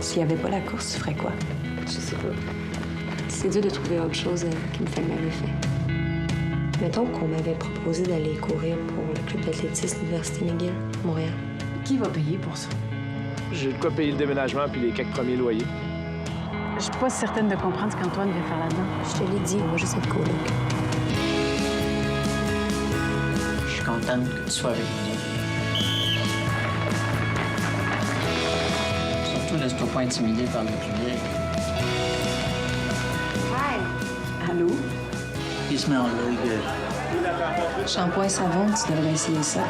S'il n'y avait pas la course, tu ferais quoi? Je sais pas. C'est dur de trouver autre chose qui me fait le même effet. Mettons qu'on m'avait proposé d'aller courir pour le club d'athlétisme de l'Université McGill, à Montréal. Qui va payer pour ça? J'ai de quoi payer le déménagement puis les quelques premiers loyers. Je suis pas certaine de comprendre ce qu'Antoine vient faire là-dedans. Je te l'ai dit, moi, juste être coloc. Je suis contente que tu sois avec nous autres. Surtout, laisse-toi pas intimider par le public. Hi! Allô? You smell really good. Shampoing savon, tu devrais essayer ça.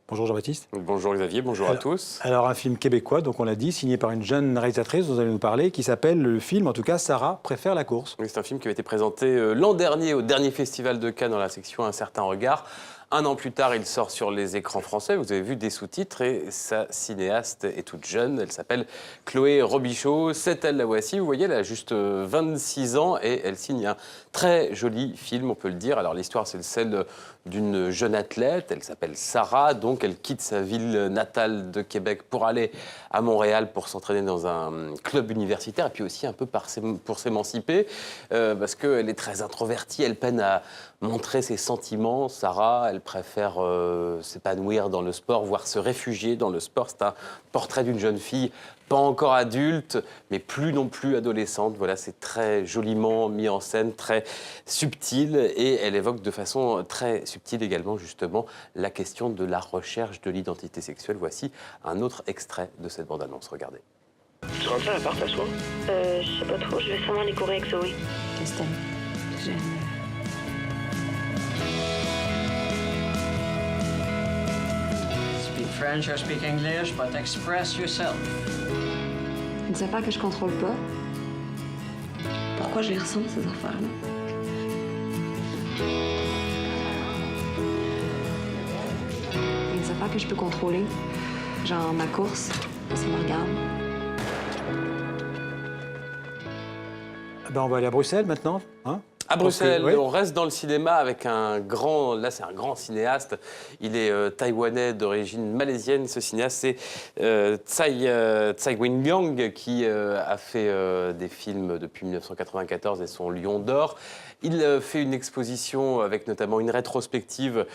Bonjour Jean-Baptiste. Bonjour Xavier, bonjour à tous. Alors un film québécois, donc on l'a dit, signé par une jeune réalisatrice dont vous allez nous parler, qui s'appelle le film, en tout cas, Sarah préfère la course. Oui, c'est un film qui avait été présenté l'an dernier au dernier festival de Cannes dans la section Un certain regard. Un an plus tard, il sort sur les écrans français. Vous avez vu des sous-titres et sa cinéaste est toute jeune. Elle s'appelle Chloé Robichaud. C'est elle, la voici. Vous voyez, elle a juste 26 ans et elle signe un très joli film, on peut le dire. Alors l'histoire, c'est celle d'une jeune athlète. Elle s'appelle Sarah. Donc elle quitte sa ville natale de Québec pour aller à Montréal pour s'entraîner dans un club universitaire et puis aussi un peu pour s'émanciper parce qu'elle est très introvertie. Elle peine à montrer ses sentiments. Sarah, elle préfère s'épanouir dans le sport, voire se réfugier dans le sport. C'est un portrait d'une jeune fille, pas encore adulte, mais plus non plus adolescente. Voilà, c'est très joliment mis en scène, très subtil, et elle évoque de façon très subtile également, justement, la question de la recherche de l'identité sexuelle. Voici un autre extrait de cette bande-annonce. Regardez. Tu rentres à l'appart ce soir? Je sais pas trop, je vais sûrement aller courir avec Zoé. Qu'est-ce que t'aimes? J'aime... Speak French or speak English, but express yourself. Des affaires que je contrôle pas. Pourquoi je les ressens, ces affaires-là? Il y a des affaires que je peux contrôler. Genre ma course, ça me regarde. Ah ben, on va aller à Bruxelles maintenant, hein? À Bruxelles, oui. on reste dans le cinéma avec un grand... Là, c'est un grand cinéaste. Il est taïwanais d'origine malaisienne. Ce cinéaste, c'est Tsai Wing-liang qui a fait des films depuis 1994 et son Lion d'Or. Il fait une exposition avec notamment une rétrospective.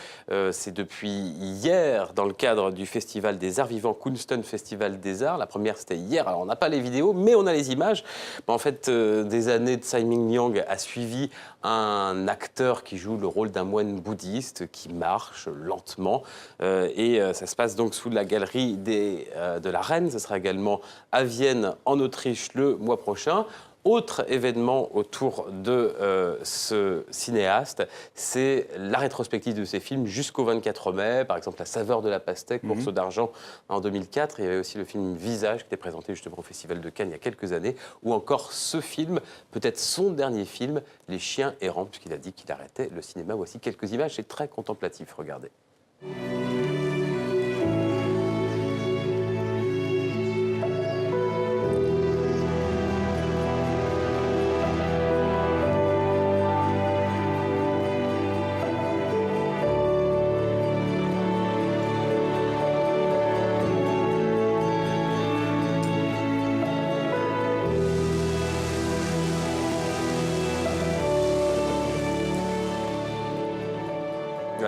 C'est depuis hier dans le cadre du Festival des Arts Vivants, Kunsten Festival des Arts. La première, c'était hier. Alors, on n'a pas les vidéos, mais on a les images. En fait, des années de Tsai Wing-liang a suivi un acteur qui joue le rôle d'un moine bouddhiste qui marche lentement. Ça se passe donc sous la galerie de la Reine. Ce sera également à Vienne, en Autriche, le mois prochain. Autre événement autour de ce cinéaste, c'est la rétrospective de ses films jusqu'au 24 mai. Par exemple, La saveur de la pastèque, Morceau d'argent en 2004. Il y avait aussi le film Visage qui était présenté justement au Festival de Cannes il y a quelques années. Ou encore ce film, peut-être son dernier film, Les chiens errants, puisqu'il a dit qu'il arrêtait le cinéma. Voici quelques images, c'est très contemplatif, regardez.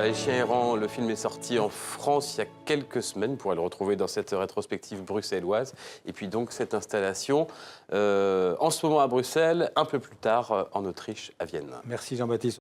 Les chiens errants, le film est sorti en France il y a quelques semaines. Vous pourrez le retrouver dans cette rétrospective bruxelloise. Et puis donc cette installation, en ce moment à Bruxelles, un peu plus tard en Autriche, à Vienne. Merci Jean-Baptiste.